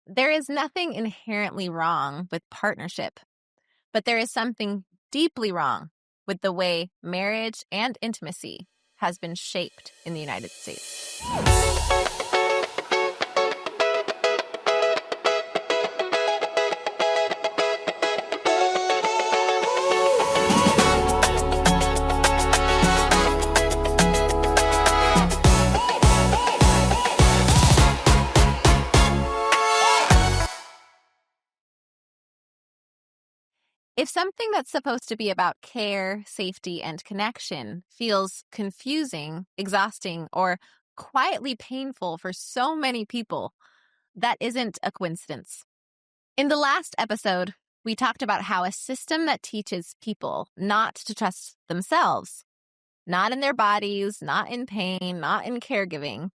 There is nothing inherently wrong with partnership, but there is something deeply wrong with the way marriage and intimacy has been shaped in the United States. If something that's supposed to be about care, safety, and connection feels confusing, exhausting, or quietly painful for so many people, that isn't a coincidence. In the last episode, we talked about how a system that teaches people not to trust themselves, not in their bodies, not in pain, not in caregiving,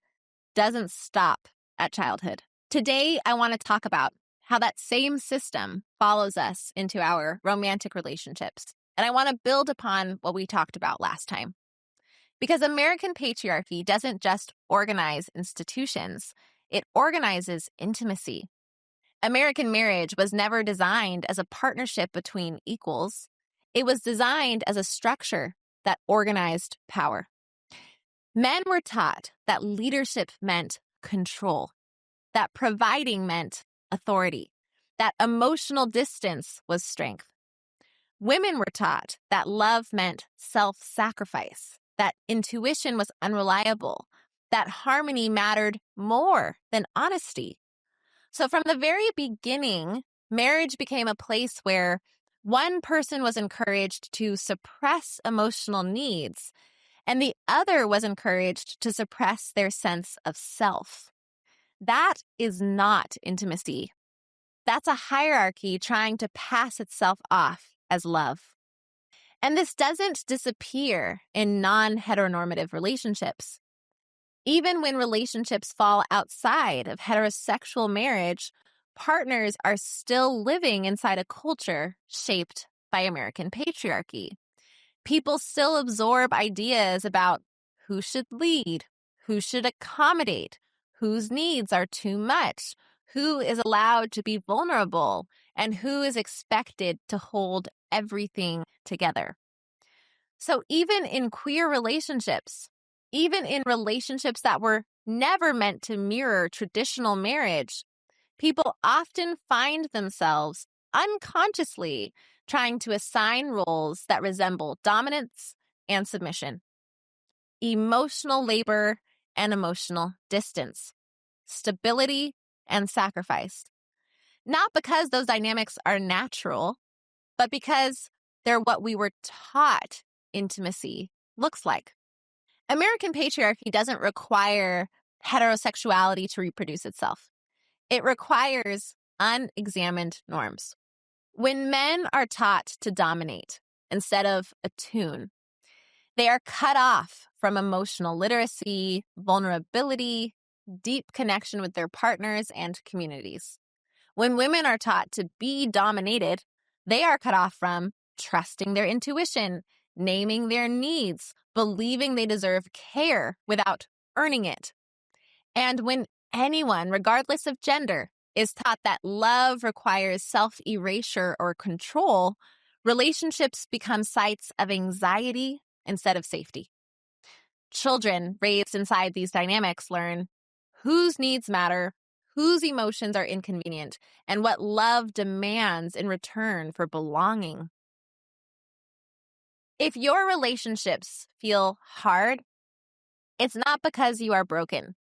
doesn't stop at childhood. Today, I want to talk about how that same system follows us into our romantic relationships. And I want to build upon what we talked about last time. Because American patriarchy doesn't just organize institutions, it organizes intimacy. American marriage was never designed as a partnership between equals. It was designed as a structure that organized power. Men were taught that leadership meant control, that providing meant authority, that emotional distance was strength. Women were taught that love meant self-sacrifice, that intuition was unreliable, that harmony mattered more than honesty. So from the very beginning, marriage became a place where one person was encouraged to suppress emotional needs, and the other was encouraged to suppress their sense of self. That is not intimacy. That's a hierarchy trying to pass itself off as love. And this doesn't disappear in non-heteronormative relationships. Even when relationships fall outside of heterosexual marriage, partners are still living inside a culture shaped by American patriarchy. People still absorb ideas about who should lead, who should accommodate, whose needs are too much, who is allowed to be vulnerable, and who is expected to hold everything together. So even in queer relationships, even in relationships that were never meant to mirror traditional marriage, people often find themselves unconsciously trying to assign roles that resemble dominance and submission, emotional labor and emotional distance, stability and sacrifice. Not because those dynamics are natural, but because they're what we were taught intimacy looks like. American patriarchy doesn't require heterosexuality to reproduce itself. It requires unexamined norms. When men are taught to dominate instead of attune, they are cut off from emotional literacy, vulnerability, deep connection with their partners and communities. When women are taught to be dominated, they are cut off from trusting their intuition, naming their needs, believing they deserve care without earning it. And when anyone, regardless of gender, is taught that love requires self-erasure or control, relationships become sites of anxiety instead of safety. Children raised inside these dynamics learn whose needs matter, whose emotions are inconvenient, and what love demands in return for belonging. If your relationships feel hard, it's not because you are broken.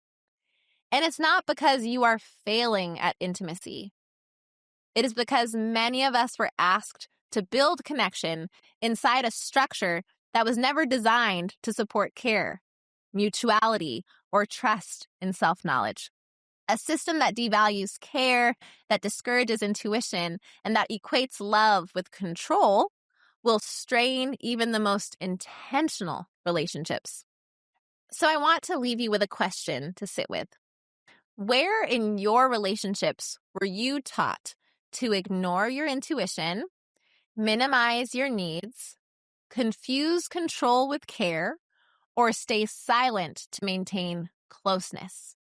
And it's not because you are failing at intimacy. It is because many of us were asked to build connection inside a structure that was never designed to support care, mutuality, or trust in self-knowledge. A system that devalues care, that discourages intuition, and that equates love with control will strain even the most intentional relationships. So I want to leave you with a question to sit with. Where in your relationships were you taught to ignore your intuition, minimize your needs, confuse control with care, or stay silent to maintain closeness?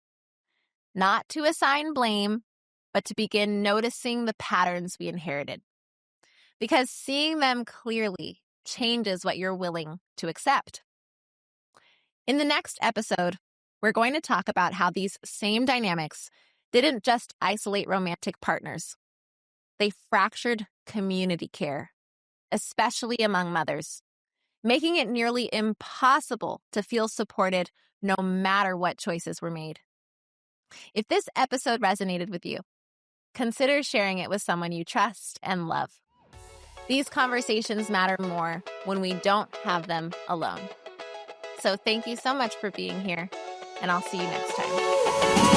Not to assign blame, but to begin noticing the patterns we inherited. Because seeing them clearly changes what you're willing to accept. In the next episode, we're going to talk about how these same dynamics didn't just isolate romantic partners. They fractured community care, especially among mothers, making it nearly impossible to feel supported no matter what choices were made. If this episode resonated with you, consider sharing it with someone you trust and love. These conversations matter more when we don't have them alone. So thank you so much for being here, and I'll see you next time.